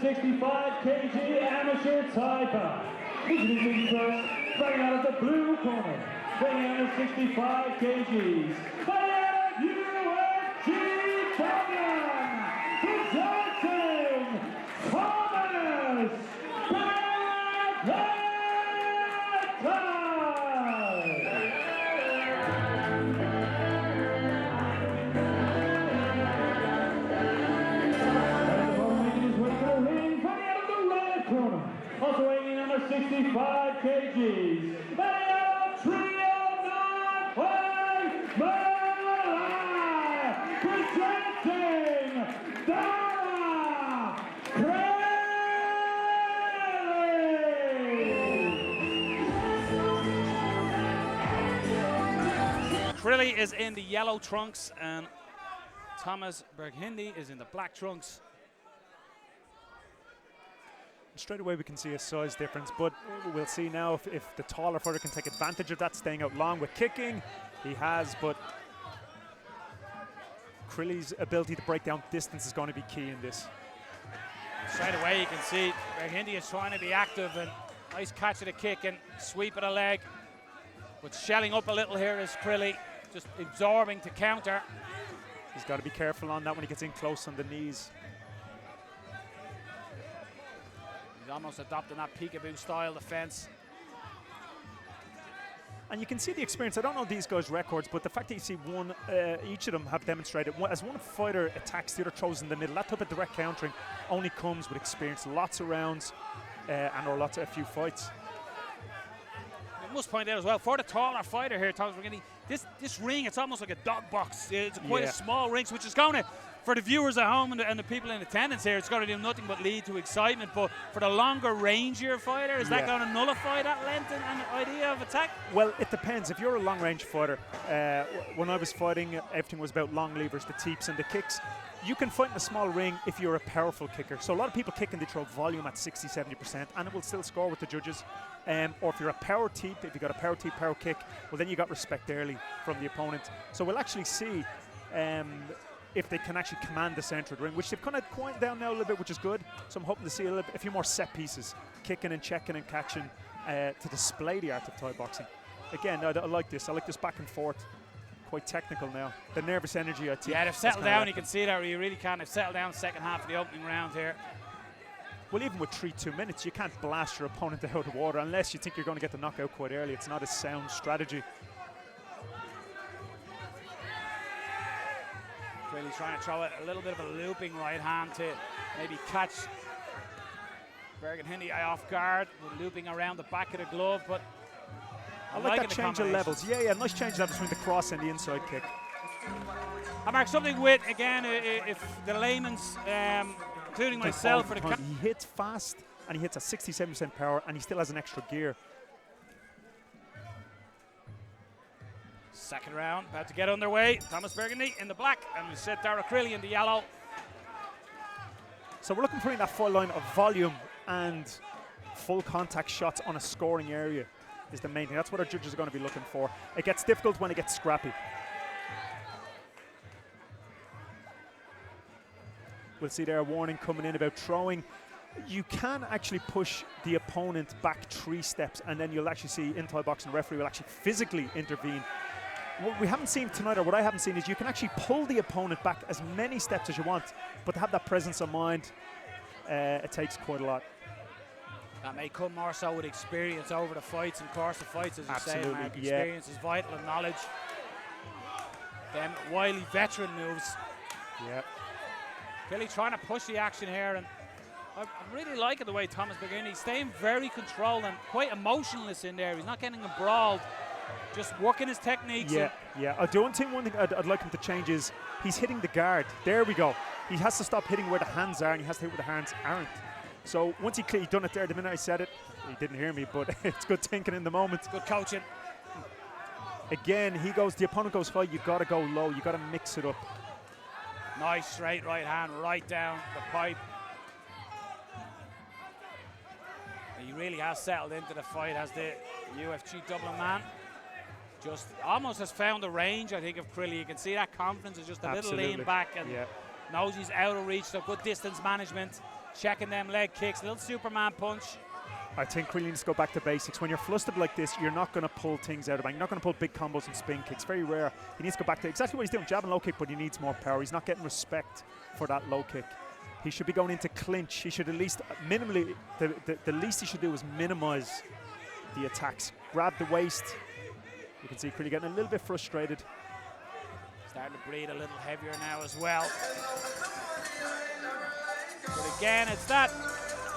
65 kg amateur Takeover. Introducing first, fighting out of the blue corner, weighing in at 65 kgs. Fighting out of UFC Dublin, presenting Thomas Berghentl. Also weighing in under 65 kgs, Malai, Malai, presenting Darragh Crill. Crilly is in the yellow trunks and Thomas Berghentl is in the black trunks. Straight away we can see a size difference, but we'll see now if the taller fighter can take advantage of that, staying out long with kicking. He has, but Crilly's ability to break down distance is going to be key in this. Straight away you can see Berghentl is trying to be active, and nice catch of the kick and sweep of the leg. But shelling up a little here is Crilly, just absorbing to counter. He's got to be careful on that when he gets in close on the knees. He's almost adopting that peekaboo style defense. And you can see the experience. I don't know these guys' records, but the fact that you see one, each of them have demonstrated, as one fighter attacks, the other throws in the middle. That type of direct countering only comes with experience. Lots of rounds and or a few fights. I must point out as well, for the taller fighter here, Thomas Berghentl, this ring, it's almost like a dog box. It's quite a small ring, which is going to, for the viewers at home and the people in attendance here, it's going to do nothing but lead to excitement. But for the longer rangier fighter, is that going to nullify that length and idea of attack? Well, it depends. If you're a long range fighter, when I was fighting, everything was about long levers, the teeps and the kicks. You can fight in a small ring if you're a powerful kicker. So a lot of people kick and they throw volume at 60-70%, and it will still score with the judges. Or if you're a power teep, if you got a power teep, power kick, well then you got respect early from the opponent. So we'll actually see if they can actually command the centre of the ring, which they've kind of quieted down now a little bit, which is good. So I'm hoping to see a few more set pieces, kicking and checking and catching to display the art of Thai boxing. Again, I like this. I like this back and forth. Quite technical now. The nervous energy, I think. Yeah, they've settled down. You can see that. You really can. They've settled down the second half of the opening round here. Well, even with 3-2 minutes, you can't blast your opponent out of the water unless you think you're going to get the knockout quite early. It's not a sound strategy. Really trying to throw a little bit of a looping right hand to maybe catch Berghentl off guard, looping around the back of the glove, but I like that change of levels. Yeah, nice change of levels between the cross and the inside kick. I mark something with, again, if the layman's, including myself, for the he hits fast and he hits at 67% power, and he still has an extra gear. Second round about to get underway. Thomas Berghentl in the black, and we set Darragh Crill in the yellow. So we're looking for that full line of volume and full contact shots on a scoring area is the main thing. That's what our judges are going to be looking for. It gets difficult when it gets scrappy. We'll see there a warning coming in about throwing. You can actually push the opponent back 3 steps, and then you'll actually see in Thai boxing the referee will actually physically intervene. What we haven't seen tonight, or what I haven't seen, is you can actually pull the opponent back as many steps as you want, but to have that presence of mind, it takes quite a lot. That may come more so with experience over the fights and course of fights, as you say, Mark. Experience is vital, and knowledge. Them wily veteran moves. Yeah. Really trying to push the action here, and I'm really liking the way Thomas Berghentl, he's staying very controlled and quite emotionless in there. He's not getting embroiled, just working his techniques. Yeah. The one thing I'd like him to change is he's hitting the guard. There we go. He has to stop hitting where the hands are, and he has to hit where the hands aren't. So once he done it there, the minute I said it, he didn't hear me, but it's good thinking in the moment. Good coaching. Again, the opponent goes high, you've got to go low, you've got to mix it up. Nice straight right hand right down the pipe. He really has settled into the fight as the UFC Dublin man. Just almost has found the range, I think, of Crill. You can see that confidence is just a little lean back, and knows he's out of reach, so good distance management. checking them leg kicks, little Superman punch. I think Crill needs to go back to basics. When you're flustered like this, you're not going to pull things out of the bank. You're not going to pull big combos and spin kicks. Very rare. He needs to go back to exactly what he's doing, jab and low kick, but he needs more power. He's not getting respect for that low kick. He should be going into clinch. He should at least, minimally, the least he should do is minimize the attacks. Grab the waist. You can see Crill getting a little bit frustrated. Starting to breathe a little heavier now as well. But again, it's that,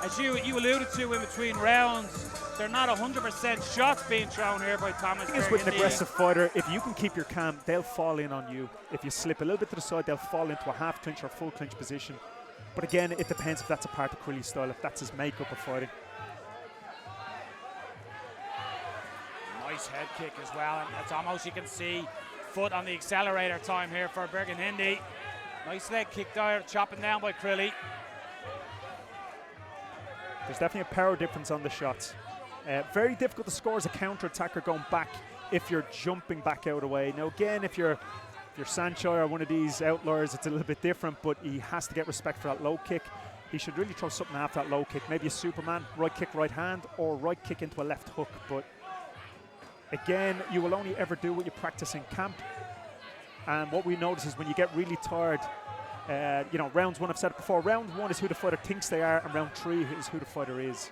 as you alluded to in between rounds, they're not 100% shots being thrown here by Thomas. With an aggressive fighter, if you can keep your calm, they'll fall in on you. If you slip a little bit to the side, they'll fall into a half clinch or full clinch position. But again, it depends if that's a part of Crill's style, if that's his makeup of fighting. Nice head kick as well, and it's almost, you can see, foot on the accelerator time here for Berghentl. Nice leg kick there, chopping down by Crill. There's definitely a power difference on the shots. Very difficult to score as a counter-attacker going back if you're jumping back out of the way. Now again, if you're Sancho or one of these outliers, it's a little bit different, but he has to get respect for that low kick. He should really throw something after that low kick. Maybe a Superman, right kick, right hand, or right kick into a left hook. But again, you will only ever do what you practice in camp. And what we notice is when you get really tired, you know, rounds one, I've said it before, round one is who the fighter thinks they are, and round three is who the fighter is.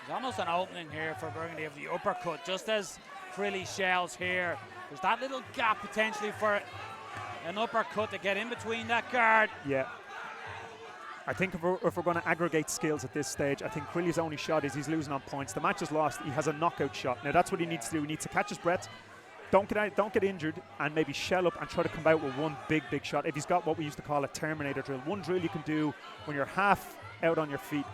There's almost an opening here for Berghentl of the uppercut, just as Crill shells here. There's that little gap potentially for an uppercut to get in between that guard. Yeah. I think if we're going to aggregate skills at this stage, I think Crill's only shot is he's losing on points. The match is lost. He has a knockout shot. Now that's what he needs to do. He needs to catch his breath, don't get injured, and maybe shell up and try to come out with one big shot. If he's got what we used to call a Terminator drill, one drill you can do when you're half out on your feet.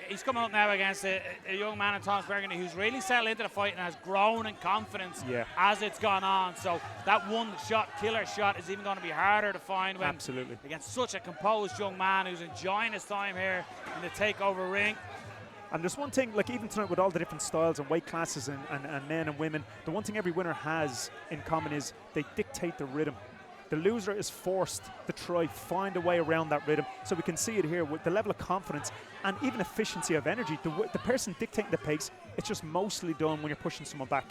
He's coming up now against a young man in Thomas Berghentl who's really settled into the fight and has grown in confidence as it's gone on. So that one shot, killer shot, is even going to be harder to find when against such a composed young man who's enjoying his time here in the takeover ring. And there's one thing, like even tonight with all the different styles and weight classes and men and women, the one thing every winner has in common is they dictate the rhythm. The loser is forced to try find a way around that rhythm. So we can see it here with the level of confidence and even efficiency of energy. The person dictating the pace, it's just mostly done when you're pushing someone back.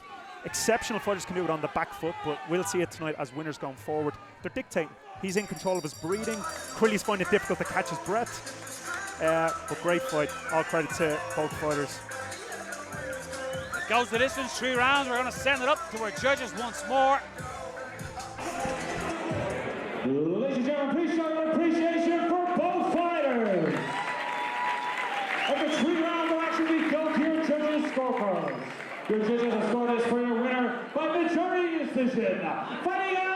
Exceptional fighters can do it on the back foot, but we'll see it tonight as winners going forward. They're dictating. He's in control of his breathing. Crill's finding it difficult to catch his breath. But great fight. All credit to both fighters. It goes the distance, 3 rounds. We're going to send it up to our judges once more. Ladies and gentlemen, please show your appreciation for both fighters. Of the 3-round action, we go to your judges' scorecards. Your judges have scored this for your winner by majority decision. Fighting out